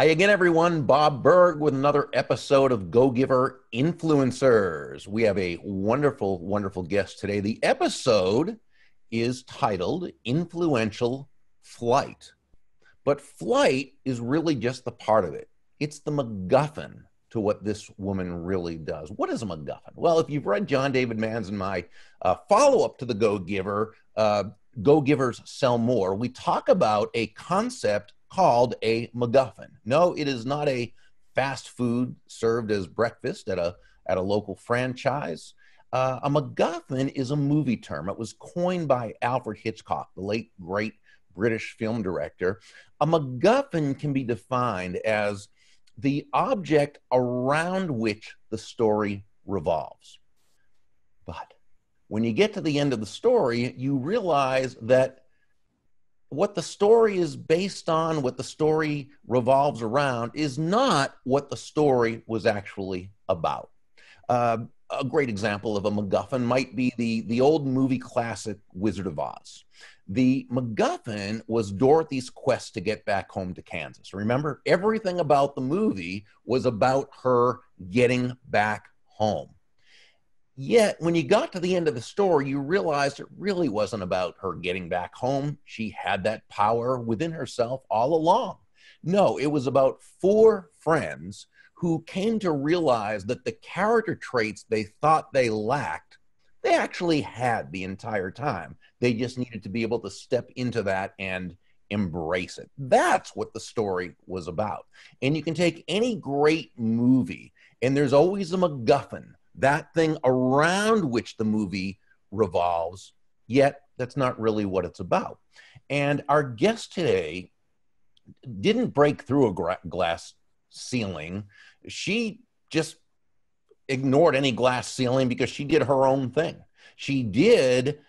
Hi again, everyone. Bob Burg with another episode of Go Giver Influencers. We have a wonderful, wonderful guest today. The episode is titled Influential Flight. But flight is really just the part of it. It's the MacGuffin to what this woman really does. What is a MacGuffin? Well, if you've read John David Mann's and my follow-up to the Go Giver, Go Givers Sell More, we talk about a concept called a MacGuffin. No, it is not a fast food served as breakfast at a local franchise. A MacGuffin is a movie term. It was coined by Alfred Hitchcock, the late great British film director. A MacGuffin can be defined as the object around which the story revolves. But when you get to the end of the story, you realize that what the story is based on, what the story revolves around, is not what the story was actually about. A great example of a MacGuffin might be the old movie classic Wizard of Oz. The MacGuffin was Dorothy's quest to get back home to Kansas. Remember, everything about the movie was about her getting back home. Yet, when you got to the end of the story, you realized it really wasn't about her getting back home. She had that power within herself all along. No, it was about four friends who came to realize that the character traits they thought they lacked, they actually had the entire time. They just needed to be able to step into that and embrace it. That's what the story was about. And you can take any great movie, and there's always a MacGuffin, that thing around which the movie revolves, yet that's not really what it's about. And our guest today didn't break through a glass ceiling. She just ignored any glass ceiling because she did her own thing. She did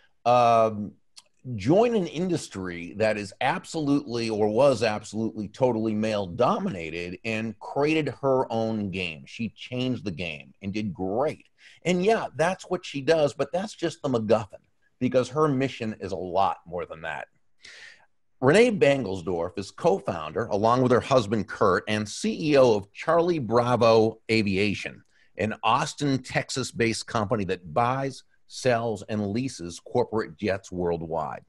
join an industry that is absolutely, or was absolutely, totally male dominated, and created her own game. She changed the game and did great. And yeah, that's what she does, but that's just the MacGuffin, because her mission is a lot more than that. René Banglesdorf is co-founder, along with her husband Curt, and CEO of Charlie Bravo Aviation, an Austin, Texas-based company that buys, sells, and leases corporate jets worldwide.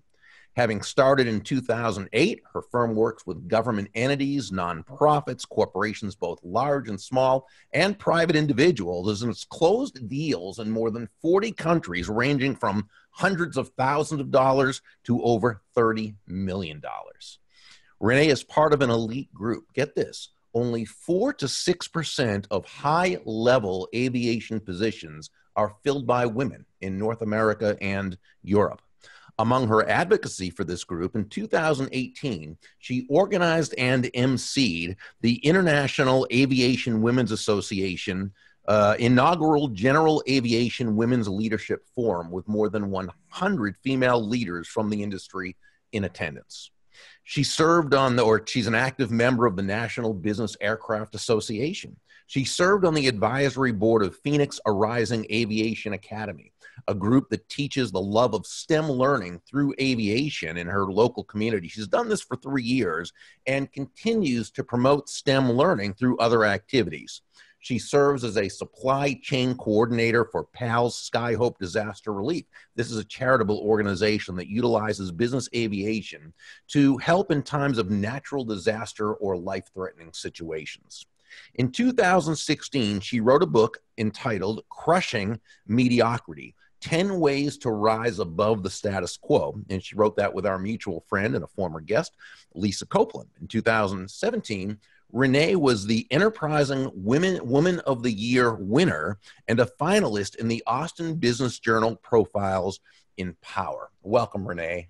Having started in 2008, her firm works with government entities, nonprofits, corporations, both large and small, and private individuals, and it's closed deals in more than 40 countries, ranging from hundreds of thousands of dollars to over $30 million. René is part of an elite group. Get this. Only 4 to 6% of high-level aviation positions are filled by women in North America and Europe. Among her advocacy for this group, in 2018, she organized and emceed the International Aviation Women's Association Inaugural General Aviation Women's Leadership Forum with more than 100 female leaders from the industry in attendance. She served on she's an active member of the National Business Aircraft Association. She served on the advisory board of Phoenix Arising Aviation Academy, a group that teaches the love of STEM learning through aviation in her local community. She's done this for 3 years and continues to promote STEM learning through other activities. She serves as a supply chain coordinator for PALS Skyhope Disaster Relief. This is a charitable organization that utilizes business aviation to help in times of natural disaster or life-threatening situations. In 2016, she wrote a book entitled Crushing Mediocrity, 10 Ways to Rise Above the Status Quo. And she wrote that with our mutual friend and a former guest, Lisa Copeland. In 2017, René was the Enterprising Woman of the Year winner and a finalist in the Austin Business Journal Profiles in Power. Welcome, René.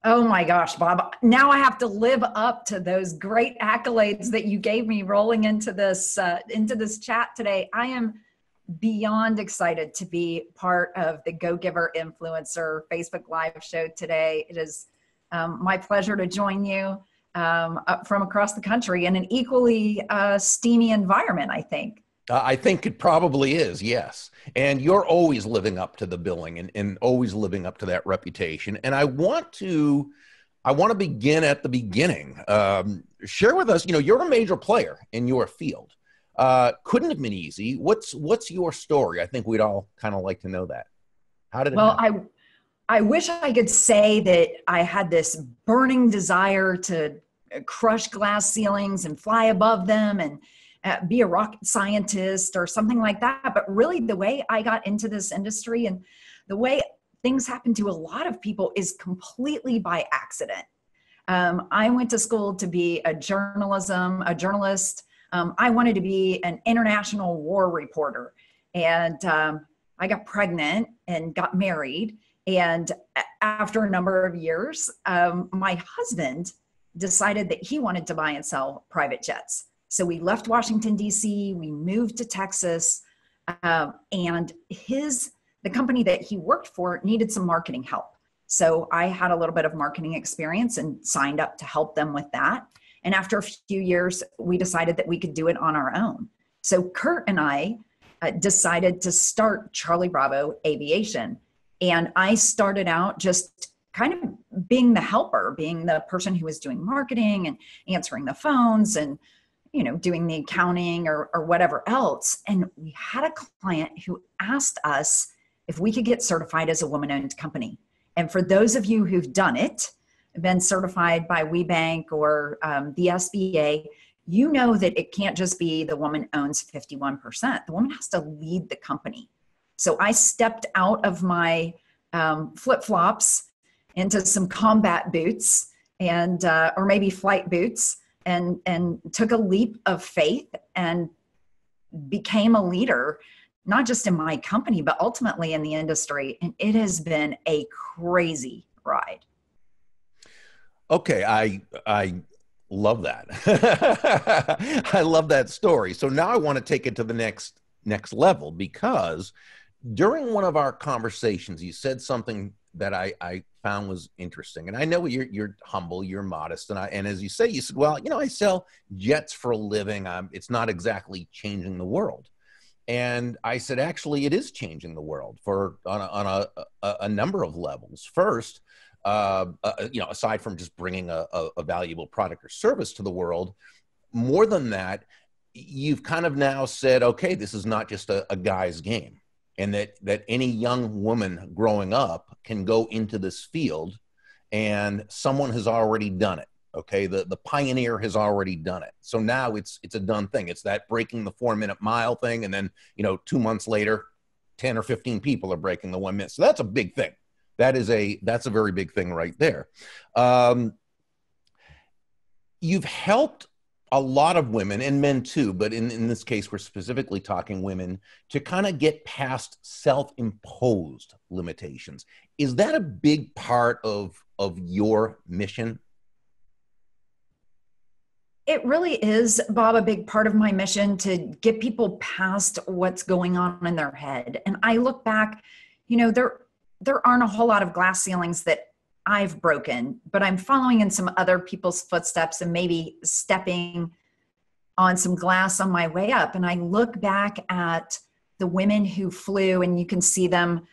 Oh my gosh, Bob. Now I have to live up to those great accolades that you gave me rolling into this chat today. I am beyond excited to be part of the Go Giver Influencer Facebook Live show today. It is my pleasure to join you from across the country in an equally steamy environment, I think. I think it probably is, yes. And you're always living up to the billing and always living up to that reputation. And I want to I want to begin at the beginning. Share with us, you're a major player in your field. Couldn't have been easy. What's your story? I think we'd all kind of like to know that. How did it Well, happen? I wish I could say that I had this burning desire to crush glass ceilings and fly above them and be a rocket scientist or something like that. But really, the way I got into this industry and the way things happen to a lot of people is completely by accident. I went to school to be a journalist. I wanted to be an international war reporter. And I got pregnant and got married. And after a number of years, my husband decided that he wanted to buy and sell private jets. So we left Washington, D.C., we moved to Texas, and the company that he worked for needed some marketing help. So I had a little bit of marketing experience and signed up to help them with that. And after a few years, we decided that we could do it on our own. So Curt and I decided to start Charlie Bravo Aviation. And I started out just kind of being the helper, being the person who was doing marketing and answering the phones and, doing the accounting or whatever else. And we had a client who asked us if we could get certified as a woman-owned company. And for those of you who've done it, been certified by WeBank or the SBA, you know that it can't just be the woman owns 51%. The woman has to lead the company. So I stepped out of my flip-flops into some combat boots and or maybe flight boots and took a leap of faith and became a leader, not just in my company, but ultimately in the industry. And it has been a crazy ride. Okay, I love that. I love that story. So now I want to take it to the next level, because during one of our conversations, you said something that I found was interesting. And I know you're humble, you're modest, and as you said, well, I sell jets for a living. It's not exactly changing the world. And I said, actually, it is changing the world on a number of levels. First, aside from just bringing a valuable product or service to the world, more than that, you've kind of now said, okay, this is not just a guy's game, and that any young woman growing up can go into this field, and someone has already done it. Okay, the pioneer has already done it. So now it's a done thing. It's that breaking the 4-minute mile thing, and then 2 months later, 10 or 15 people are breaking the 1 minute. So that's a big thing. That's a very big thing right there. You've helped a lot of women and men too, but in this case, we're specifically talking women, to kind of get past self-imposed limitations. Is that a big part of your mission? It really is, Bob, a big part of my mission to get people past what's going on in their head. And I look back, there aren't a whole lot of glass ceilings that I've broken, but I'm following in some other people's footsteps and maybe stepping on some glass on my way up. And I look back at the women who flew, and you can see them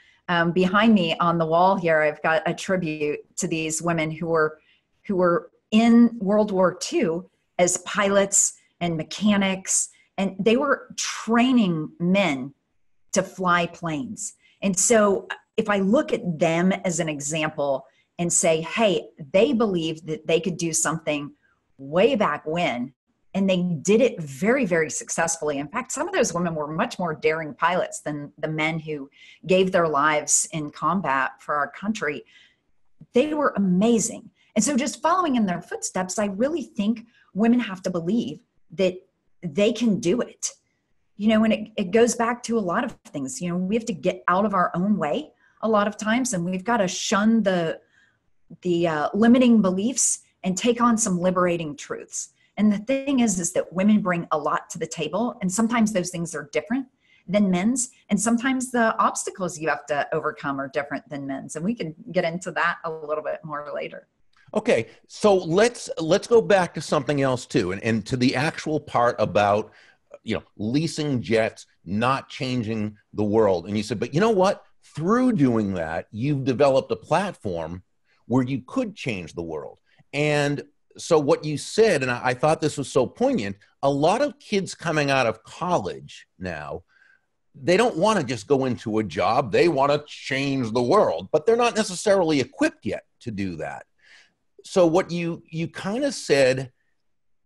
behind me on the wall here. I've got a tribute to these women who were in World War II as pilots and mechanics, and they were training men to fly planes. And so if I look at them as an example and say, hey, they believed that they could do something way back when, and they did it very, very successfully. In fact, some of those women were much more daring pilots than the men who gave their lives in combat for our country. They were amazing. And so just following in their footsteps, I really think women have to believe that they can do it. And it goes back to a lot of things. We have to get out of our own way a lot of times, and we've got to shun the limiting beliefs and take on some liberating truths. And the thing is that women bring a lot to the table, and sometimes those things are different than men's, and sometimes the obstacles you have to overcome are different than men's. And we can get into that a little bit more later. Okay, so let's go back to something else too, and to the actual part about leasing jets, not changing the world. And you said, but you know what? Through doing that, you've developed a platform where you could change the world. And so what you said, and I thought this was so poignant, a lot of kids coming out of college now, they don't want to just go into a job. They want to change the world, but they're not necessarily equipped yet to do that. So what you kind of said,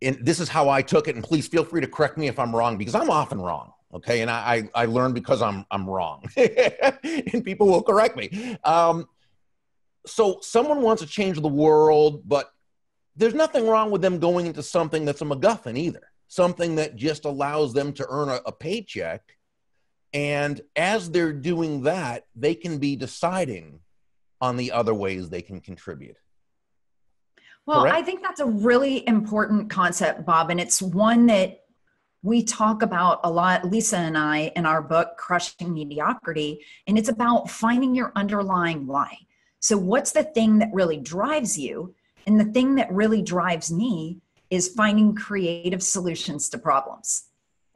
and this is how I took it, and please feel free to correct me if I'm wrong, because I'm often wrong. Okay. And I learn because I'm wrong and people will correct me. So someone wants to change the world, but there's nothing wrong with them going into something that's a MacGuffin either. Something that just allows them to earn a paycheck. And as they're doing that, they can be deciding on the other ways they can contribute. Well, Correct? I think that's a really important concept, Bob, and it's one that we talk about a lot, Lisa and I, in our book, Crushing Mediocrity, and it's about finding your underlying why. So what's the thing that really drives you? And the thing that really drives me is finding creative solutions to problems.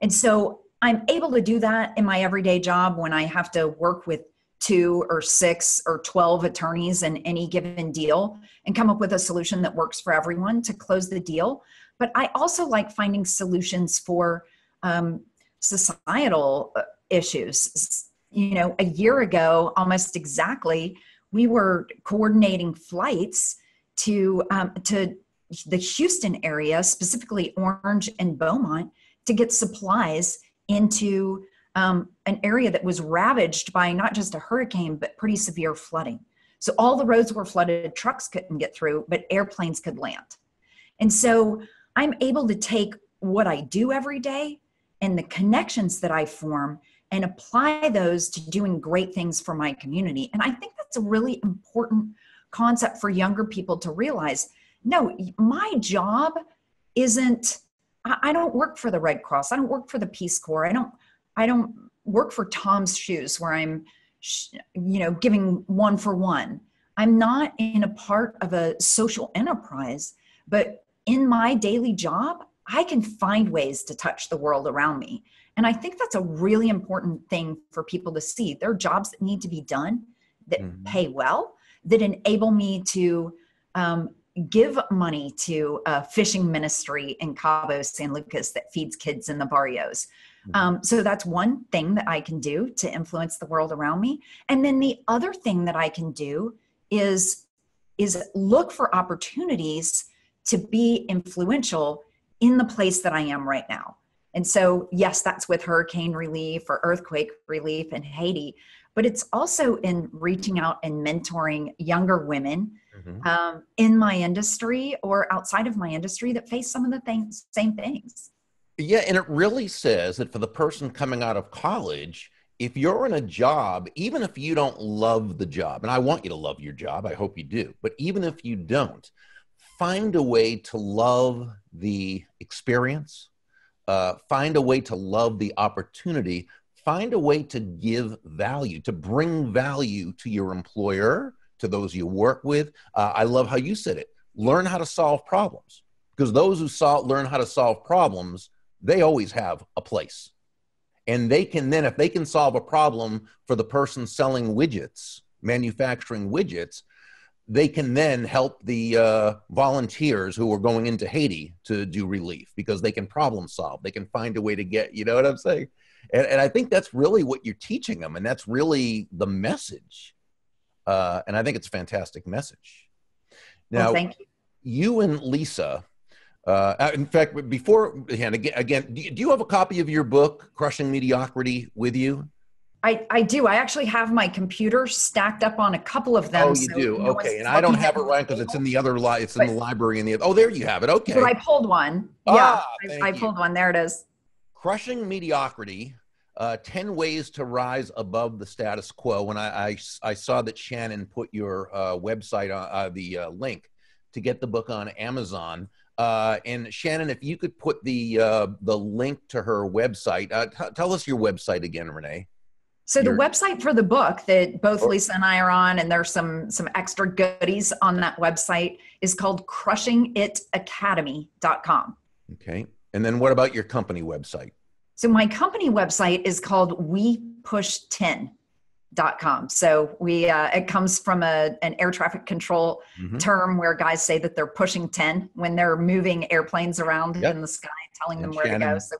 And so I'm able to do that in my everyday job when I have to work with 2 or 6 or 12 attorneys in any given deal and come up with a solution that works for everyone to close the deal. But I also like finding solutions for societal issues. You know, a year ago, almost exactly, we were coordinating flights to the Houston area, specifically Orange and Beaumont, to get supplies into an area that was ravaged by not just a hurricane, but pretty severe flooding. So all the roads were flooded, trucks couldn't get through, but airplanes could land. And so I'm able to take what I do every day and the connections that I form and apply those to doing great things for my community. And I think that's a really important concept for younger people to realize. No, my job isn't, I don't work for the Red Cross. I don't work for the Peace Corps. I don't work for Tom's Shoes where I'm, giving one for one. I'm not in a part of a social enterprise, but in my daily job, I can find ways to touch the world around me. And I think that's a really important thing for people to see. There are jobs that need to be done that pay well, that enable me to give money to a fishing ministry in Cabo San Lucas that feeds kids in the barrios. So that's one thing that I can do to influence the world around me. And then the other thing that I can do is look for opportunities to be influential in the place that I am right now. And so, yes, that's with hurricane relief or earthquake relief in Haiti, but it's also in reaching out and mentoring younger women in my industry or outside of my industry that face some of the same things. Yeah, and it really says that for the person coming out of college, if you're in a job, even if you don't love the job, and I want you to love your job, I hope you do, but even if you don't, find a way to love the experience, find a way to love the opportunity, find a way to give value, to bring value to your employer, to those you work with. I love how you said it. Learn how to solve problems, because those who learn how to solve problems, they always have a place. And they can then, if they can solve a problem for the person selling widgets, manufacturing widgets, they can then help the volunteers who are going into Haiti to do relief, because they can problem solve. They can find a way to get, you know what I'm saying? And I think that's really what you're teaching them. And that's really the message. And I think it's a fantastic message. Now, well, thank you. You and Lisa, in fact, beforehand, again, do you have a copy of your book, Crushing Mediocrity, with you? I do. I actually have my computer stacked up on a couple of them. Oh, you do? Okay. And I don't have it right because it's in the other it's in the library in the other. Oh, there you have it. Okay. But I pulled one. Yeah, I pulled one. There it is. Crushing Mediocrity, 10 Ways to Rise Above the Status Quo. And I saw that Shannon put your website on the link to get the book on Amazon. And Shannon, if you could put the link to her website, tell us your website again, Renee. So the website for the book that both Lisa and I are on, and there's some extra goodies on that website, is called crushingitacademy.com. Okay. And then what about your company website? So my company website is called We Push 10. So it comes from an air traffic control term where guys say that they're pushing 10 when they're moving airplanes around in the sky, telling them where to go. So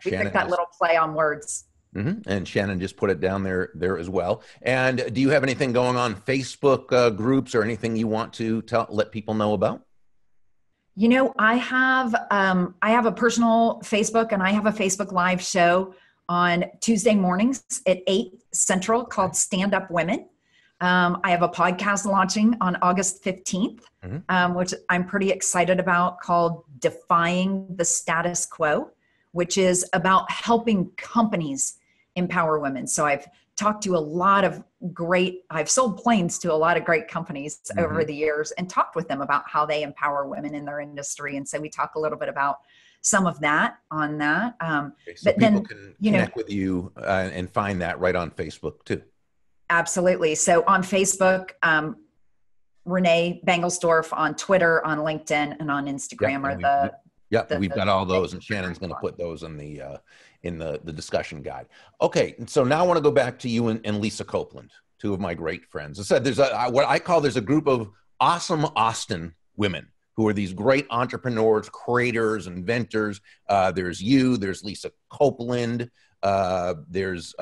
we took that little play on words. And Shannon just put it down there as well. And do you have anything going on Facebook groups or anything you want to let people know about? You know, I have a personal Facebook, and I have a Facebook Live show on Tuesday mornings at 8 Central called Stand Up Women. I have a podcast launching on August 15th, which I'm pretty excited about, called Defying the Status Quo, which is about helping companies empower women. So I've talked to I've sold planes to a lot of great companies over the years and talked with them about how they empower women in their industry. And so we talk a little bit about some of that on that. So people can connect with you and find that right on Facebook too. Absolutely. So on Facebook, René Banglesdorf, on Twitter, on LinkedIn, and on Instagram we've got all those, and Shannon's going to put those in the discussion guide. Okay, so now I want to go back to you and Lisa Copeland, two of my great friends. I said there's a group of awesome Austin women who are these great entrepreneurs, creators, inventors. There's Lisa Copeland, there's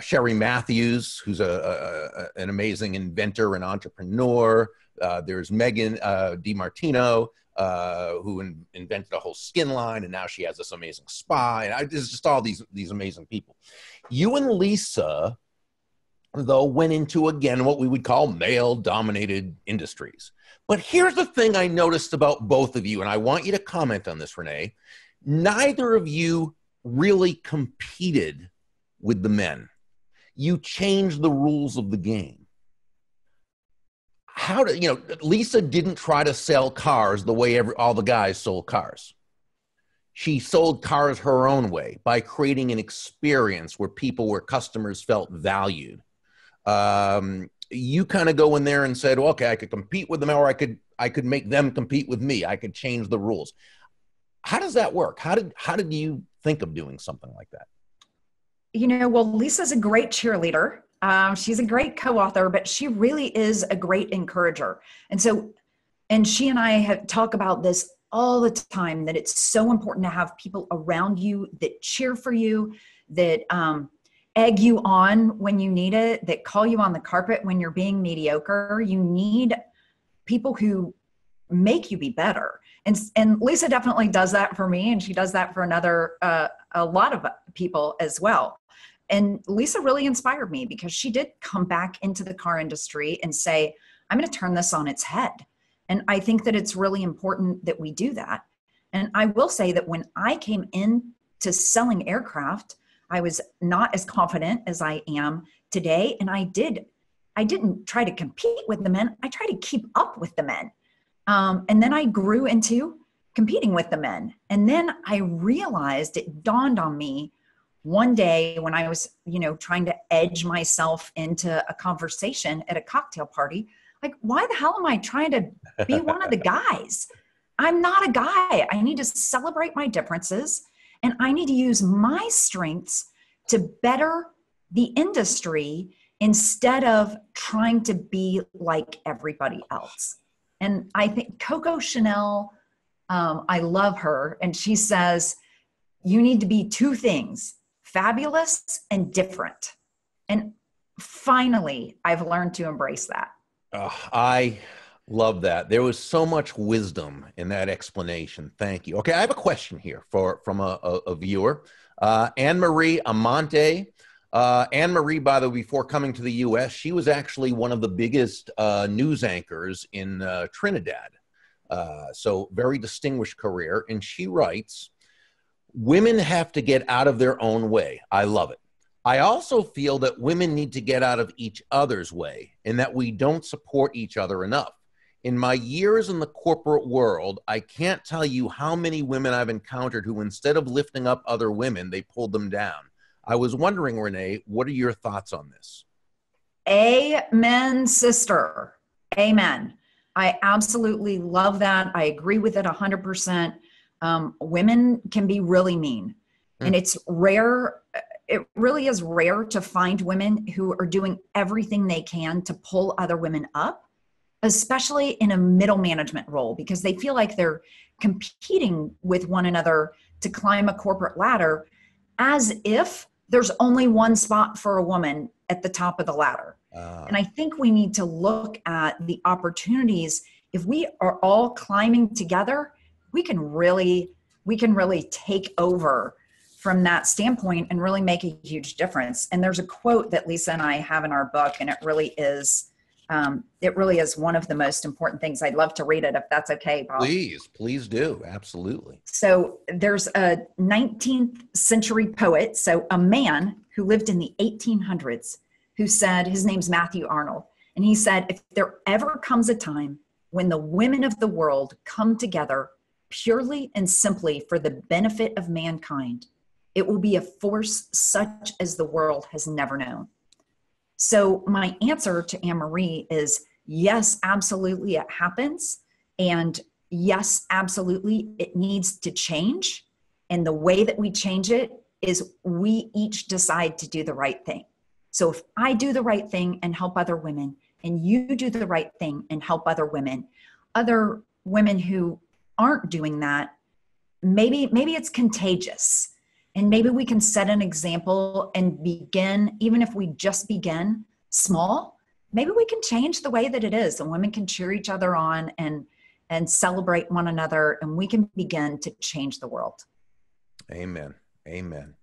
Sherry Matthews, who's an amazing inventor and entrepreneur. There's Megan DiMartino, who invented a whole skin line, and now she has this amazing spa. And there's just all these amazing people. You and Lisa, though, went into, again, what we would call male-dominated industries. But here's the thing I noticed about both of you, and I want you to comment on this, René. Neither of you really competed with the men. You changed the rules of the game. Lisa didn't try to sell cars the way all the guys sold cars. She sold cars her own way by creating an experience where customers felt valued. You kind of go in there and said, well, okay, I could compete with them, or I could make them compete with me. I could change the rules. How does that work? How did you think of doing something like that? Well, Lisa's a great cheerleader. She's a great co-author, but she really is a great encourager. And she and I talk about this all the time, that it's so important to have people around you that cheer for you, that egg you on when you need it, that call you on the carpet when you're being mediocre. You need people who make you be better. And Lisa definitely does that for me, and she does that for a lot of people as well. And Lisa really inspired me, because she did come back into the car industry and say, I'm going to turn this on its head. And I think that it's really important that we do that. And I will say that when I came into selling aircraft, I was not as confident as I am today. And I didn't try to compete with the men. I tried to keep up with the men. And then I grew into competing with the men. And then I realized, it dawned on me one day when I was, trying to edge myself into a conversation at a cocktail party, like, why the hell am I trying to be one of the guys? I'm not a guy. I need to celebrate my differences, and I need to use my strengths to better the industry instead of trying to be like everybody else. And I think Coco Chanel, I love her. And she says, you need to be two things: fabulous and different. And finally, I've learned to embrace that. I love that. There was so much wisdom in that explanation. Thank you. Okay, I have a question here from a viewer. Anne-Marie Amante. Anne-Marie, by the way, before coming to the U.S., she was actually one of the biggest news anchors in Trinidad. So very distinguished career. And she writes, women have to get out of their own way. I love it. I also feel that women need to get out of each other's way, and that we don't support each other enough. In my years in the corporate world, I can't tell you how many women I've encountered who, instead of lifting up other women, they pulled them down. I was wondering, René, what are your thoughts on this? Amen, sister. Amen. I absolutely love that. I agree with it 100%. Women can be really mean, and it's rare. it really is rare to find women who are doing everything they can to pull other women up, especially in a middle management role, because they feel like they're competing with one another to climb a corporate ladder, as if there's only one spot for a woman at the top of the ladder. And I think we need to look at the opportunities. If we are all climbing together, we can really take over from that standpoint and really make a huge difference. And there's a quote that Lisa and I have in our book, and it really is one of the most important things. I'd love to read it if that's okay, Bob. Please do. Absolutely. So there's a 19th century poet, so a man who lived in the 1800s, who said, his name's Matthew Arnold, and he said, if there ever comes a time when the women of the world come together purely and simply for the benefit of mankind, it will be a force such as the world has never known. So my answer to Anne-Marie is yes, absolutely it happens. And yes, absolutely it needs to change. And the way that we change it is we each decide to do the right thing. So if I do the right thing and help other women, and you do the right thing and help other women who aren't doing that, maybe it's contagious. And maybe we can set an example and begin, even if we just begin small, maybe we can change the way that it is, and women can cheer each other on and celebrate one another, and we can begin to change the world. Amen. Amen.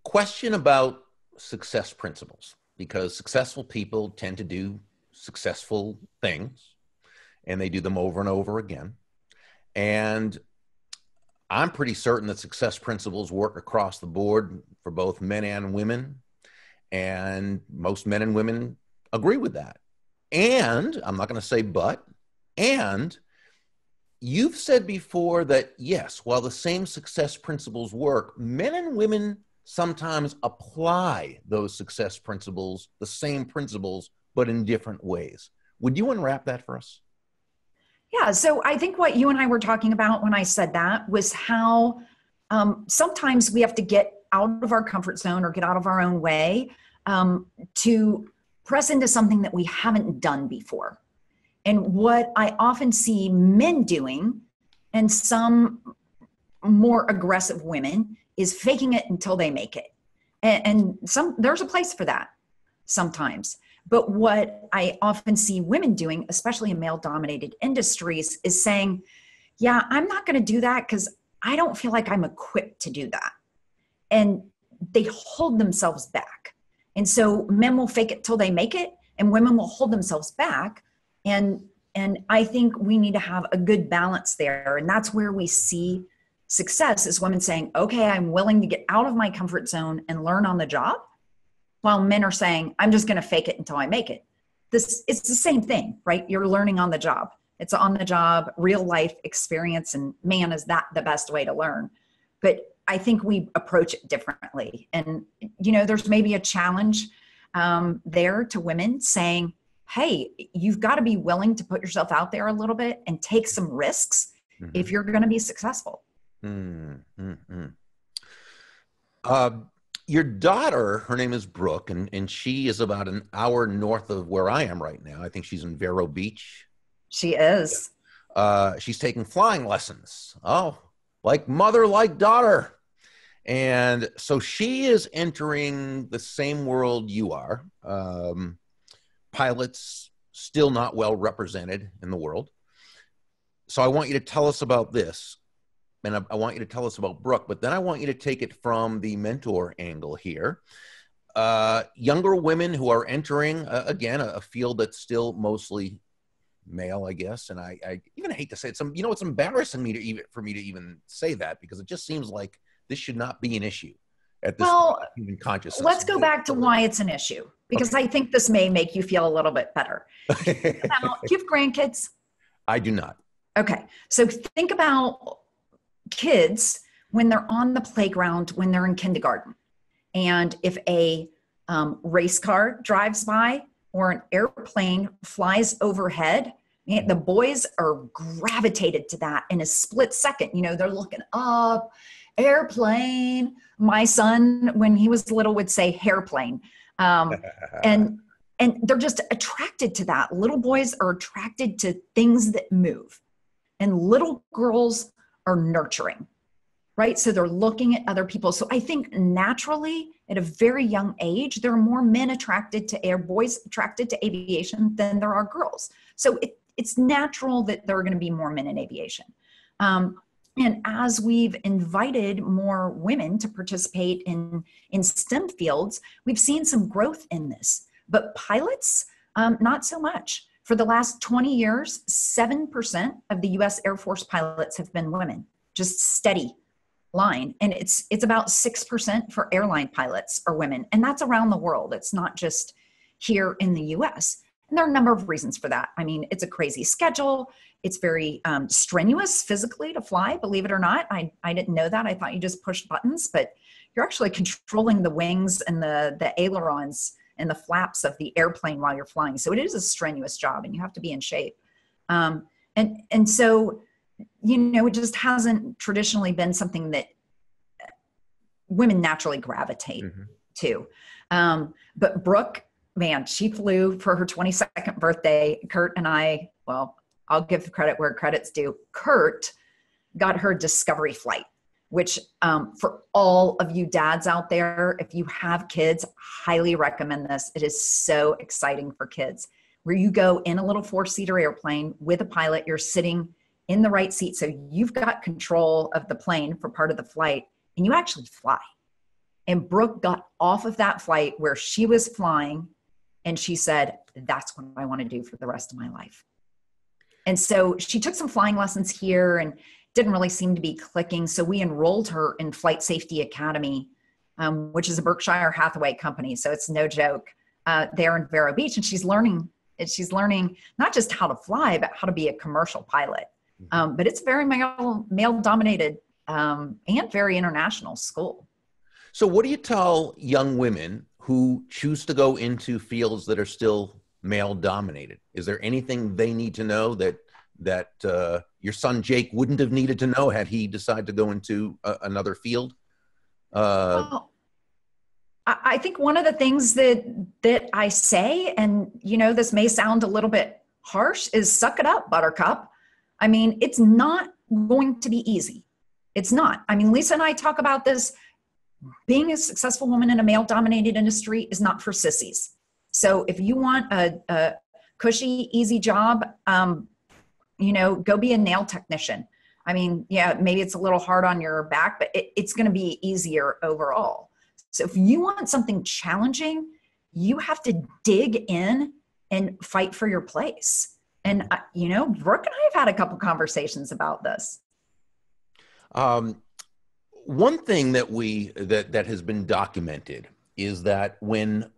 Question about success principles, because successful people tend to do successful things and they do them over and over again. And I'm pretty certain that success principles work across the board for both men and women. And most men and women agree with that. And I'm not going to say but, and you've said before that, yes, while the same success principles work, men and women sometimes apply those success principles, the same principles, but in different ways. Would you unwrap that for us? Yeah, so I think what you and I were talking about when I said that was how sometimes we have to get out of our comfort zone or get out of our own way to press into something that we haven't done before. And what I often see men doing, and some more aggressive women, is faking it until they make it. And there's a place for that sometimes. But what I often see women doing, especially in male-dominated industries, is saying, yeah, I'm not going to do that because I don't feel like I'm equipped to do that. And they hold themselves back. And so men will fake it till they make it, and women will hold themselves back. And I think we need to have a good balance there. And that's where we see success, is women saying, okay, I'm willing to get out of my comfort zone and learn on the job, while men are saying, I'm just going to fake it until I make it. It's the same thing, right? You're learning on the job. It's on the job, real life experience. And man, is that the best way to learn. But I think we approach it differently. And, there's maybe a challenge there to women saying, hey, you've got to be willing to put yourself out there a little bit and take some risks if you're going to be successful. Your daughter, her name is Brooke, and she is about an hour north of where I am right now. I think she's in Vero Beach. She is. She's taking flying lessons. Oh, like mother, like daughter. And so she is entering the same world you are. Pilots still not well represented in the world. So I want you to tell us about this. And I want you to tell us about Brooke, but then I want you to take it from the mentor angle here. Younger women who are entering, again, a field that's still mostly male, I guess. And I even hate to say it. It's embarrassing for me to even say that, because it just seems like this should not be an issue at this point in human consciousness. Let's go back to why it's an issue, because I think this may make you feel a little bit better. Do you have grandkids? I do not. Okay. So think about kids when they're on the playground, when they're in kindergarten, and if a race car drives by or an airplane flies overhead, the boys are gravitated to that in a split second. They're looking up, Airplane. My son, when he was little, would say hairplane. And they're just attracted to that. Little boys are attracted to things that move, and little girls are nurturing, right? So they're looking at other people. So I think naturally at a very young age, there are more men attracted to boys attracted to aviation than there are girls. So it's natural that there are going to be more men in aviation. And as we've invited more women to participate in STEM fields, we've seen some growth in this. But pilots, not so much. For the last 20 years, 7% of the US Air Force pilots have been women, just steady line. And it's about 6% for airline pilots are women. And that's around the world. It's not just here in the US. And there are a number of reasons for that. I mean, it's a crazy schedule. It's very strenuous physically to fly, believe it or not. I didn't know that. I thought you just pushed buttons, but you're actually controlling the wings and the ailerons and the flaps of the airplane while you're flying. So it is a strenuous job, and you have to be in shape. And so, you know, it just hasn't traditionally been something that women naturally gravitate to. But Brooke, man, she flew for her 22nd birthday. Curt and I, well, I'll give the credit where credit's due. Curt got her discovery flight, which for all of you dads out there, if you have kids, highly recommend this. It is so exciting for kids, where you go in a little 4-seater airplane with a pilot. You're sitting in the right seat, so you've got control of the plane for part of the flight, and you actually fly. And Brooke got off of that flight where she was flying, and she said, that's what I want to do for the rest of my life. And so she took some flying lessons here and didn't really seem to be clicking. So we enrolled her in Flight Safety Academy, which is a Berkshire Hathaway company. So it's no joke there in Vero Beach. And she's learning not just how to fly, but how to be a commercial pilot. But it's very male dominated and very international school. So what do you tell young women who choose to go into fields that are still male dominated? Is there anything they need to know that your son Jake wouldn't have needed to know had he decided to go into another field? Well, I think one of the things that I say, and you know, this may sound a little bit harsh, is suck it up, buttercup. I mean, it's not going to be easy. It's not. I mean, Lisa and I talk about this. Being a successful woman in a male-dominated industry is not for sissies. So if you want a cushy, easy job, you know, go be a nail technician. I mean, yeah, maybe it's a little hard on your back, but it's going to be easier overall. So if you want something challenging, you have to dig in and fight for your place. And, you know, Brooke and I have had a couple conversations about this. One thing that has been documented is that when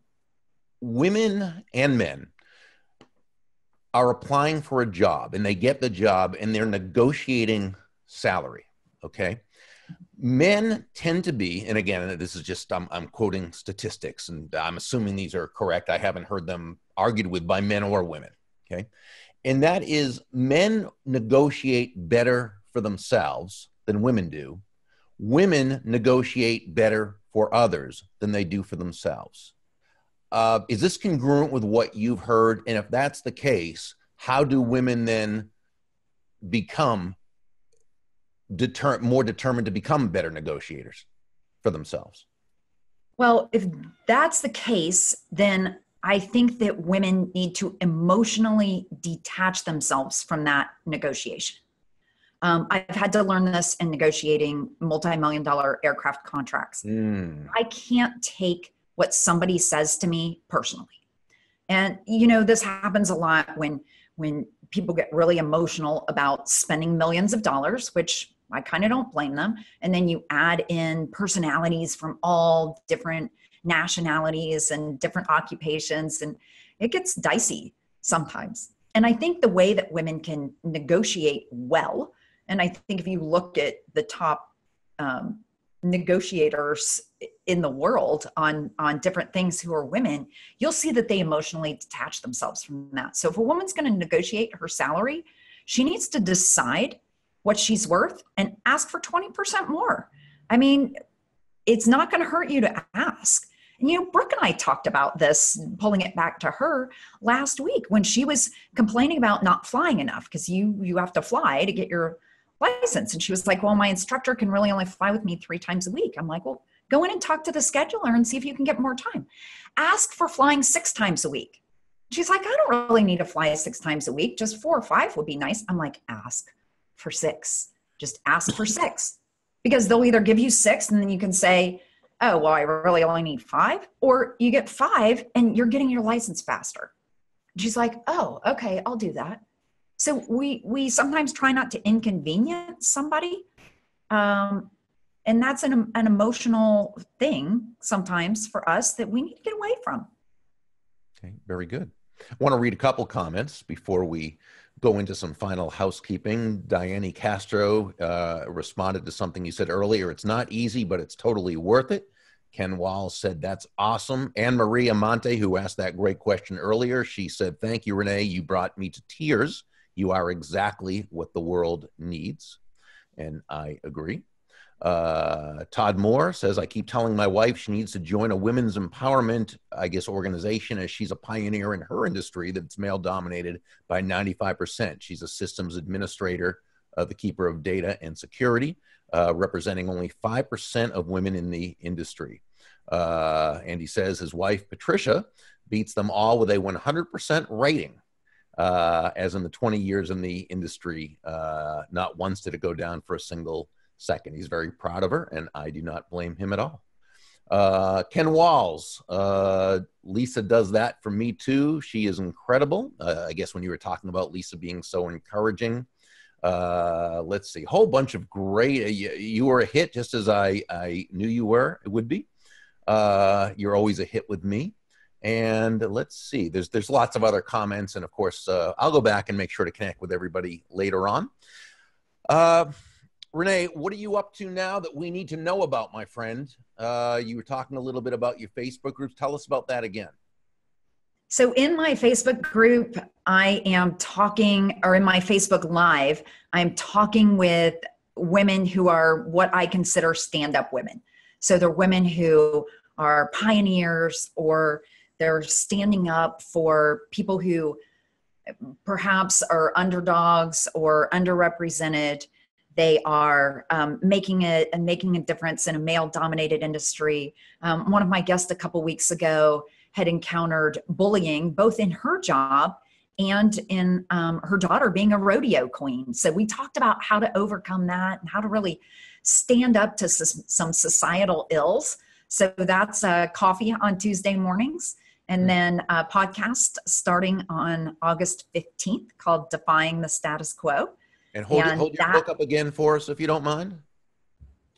women and men are applying for a job and they get the job and they're negotiating salary, okay? Men tend to be, and again, this is just, I'm quoting statistics and I'm assuming these are correct. I haven't heard them argued with by men or women, okay? And that is, men negotiate better for themselves than women do. Women negotiate better for others than they do for themselves. Is this congruent with what you've heard? And if that's the case, how do women then become more determined to become better negotiators for themselves? Well, if that's the case, then I think that women need to emotionally detach themselves from that negotiation. I've had to learn this in negotiating multi-million-dollar aircraft contracts. I can't take what somebody says to me personally. And, you know, this happens a lot when people get really emotional about spending millions of dollars, which I kind of don't blame them. And then you add in personalities from all different nationalities and different occupations, and it gets dicey sometimes. And I think the way that women can negotiate well, and I think if you look at the top negotiators in the world on different things who are women, you'll see that they emotionally detach themselves from that. So if a woman's going to negotiate her salary, she needs to decide what she's worth and ask for 20% more. I mean, it's not going to hurt you to ask. And, Brooke and I talked about this, pulling it back to her last week when she was complaining about not flying enough, because you have to fly to get your license. And she was like, well, my instructor can really only fly with me 3 times a week. I'm like, well, go in and talk to the scheduler and see if you can get more time. Ask for flying 6 times a week. She's like, I don't really need to fly 6 times a week. Just 4 or 5 would be nice. I'm like, ask for 6. Just ask for 6. Because they'll either give you 6 and then you can say, oh, well, I really only need 5. Or you get 5 and you're getting your license faster. She's like, oh, okay, I'll do that. So we sometimes try not to inconvenience somebody. And that's an emotional thing sometimes for us that we need to get away from. Okay, very good. I want to read a couple comments before we go into some final housekeeping. Diane Castro responded to something you said earlier. It's not easy, but it's totally worth it. Ken Wall said, that's awesome. Anne Marie Amante, who asked that great question earlier, she said, thank you, Renee. You brought me to tears. You are exactly what the world needs. And I agree. Todd Moore says, I keep telling my wife she needs to join a women's empowerment, organization, as she's a pioneer in her industry that's male dominated by 95%. She's a systems administrator, the keeper of data and security, representing only 5% of women in the industry. And he says his wife, Patricia, beats them all with a 100% rating. As in the 20 years in the industry, not once did it go down for a single second. He's very proud of her, and I do not blame him at all. Ken Walls, Lisa does that for me too. She is incredible. I guess when you were talking about Lisa being so encouraging, let's see, whole bunch of great, you were a hit just as I knew you would be. You're always a hit with me. And let's see, there's lots of other comments. And of course, I'll go back and make sure to connect with everybody later on. Renee, what are you up to now that we need to know about, my friend? You were talking a little bit about your Facebook groups. Tell us about that again. So in my Facebook group, I am talking, or in my Facebook Live, I'm talking with women who are what I consider stand-up women. So they're women who are pioneers, or they're standing up for people who perhaps are underdogs or underrepresented. They are making a difference in a male-dominated industry. One of my guests a couple weeks ago had encountered bullying, both in her job and in her daughter being a rodeo queen. So we talked about how to overcome that and how to really stand up to some societal ills. So that's coffee on Tuesday mornings, and then a podcast starting on August 15th called Defying the Status Quo. And hold your book up again for us, if you don't mind.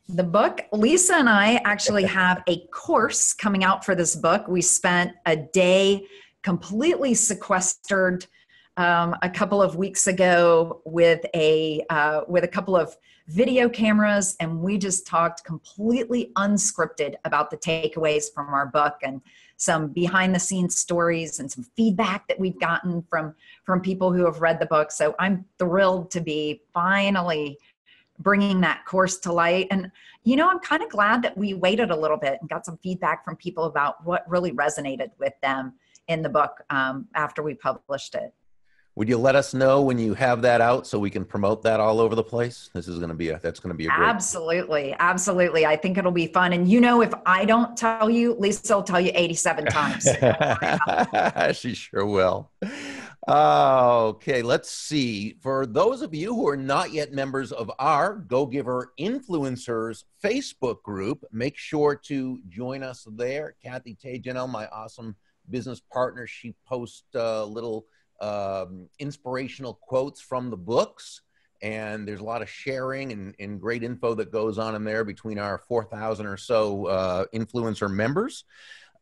The book, Lisa and I actually have a course coming out for this book. We spent a day completely sequestered a couple of weeks ago with a couple of video cameras, and we just talked completely unscripted about the takeaways from our book and some behind the scenes stories and some feedback that we've gotten from people who have read the book. So I'm thrilled to be finally bringing that course to light. And, I'm kind of glad that we waited a little bit and got some feedback from people about what really resonated with them in the book after we published it. Would you let us know when you have that out so we can promote that all over the place? That's going to be a great. Absolutely. Absolutely. I think it'll be fun. And if I don't tell you, Lisa will tell you 87 times. She sure will. Okay, let's see. For those of you who are not yet members of our Go Giver Influencers Facebook group, make sure to join us there. Kathy Tajanel, my awesome business partner, she posts little inspirational quotes from the books, and there's a lot of sharing and great info that goes on in there between our 4,000 or so influencer members.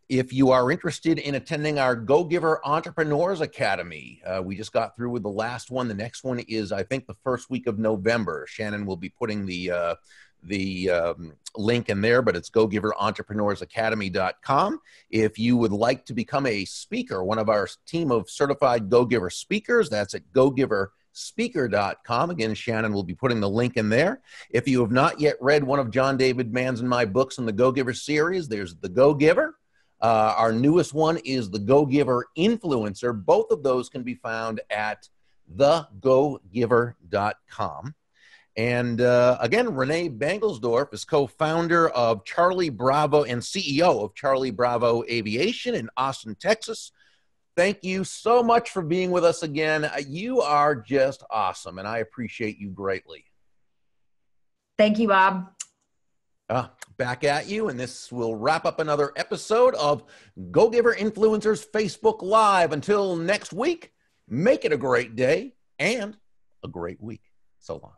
If you are interested in attending our Go Giver Entrepreneurs Academy, we just got through with the last one. The next one is, I think, the first week of November. Shannon will be putting the link in there, but it's gogiverentrepreneursacademy.com. If you would like to become a speaker, one of our team of certified Go Giver speakers, that's at gogivercc.com. speaker.com. Again, Shannon will be putting the link in there. If you have not yet read one of John David Mann's and my books in the Go Giver series, there's The Go Giver. Our newest one is The Go Giver Influencer. Both of those can be found at thegogiver.com. And again, René Banglesdorf is co-founder of Charlie Bravo and CEO of Charlie Bravo Aviation in Austin, Texas. Thank you so much for being with us again. You are just awesome, and I appreciate you greatly. Thank you, Bob. Back at you, and this will wrap up another episode of Go Giver Influencers Facebook Live. Until next week, make it a great day and a great week. So long.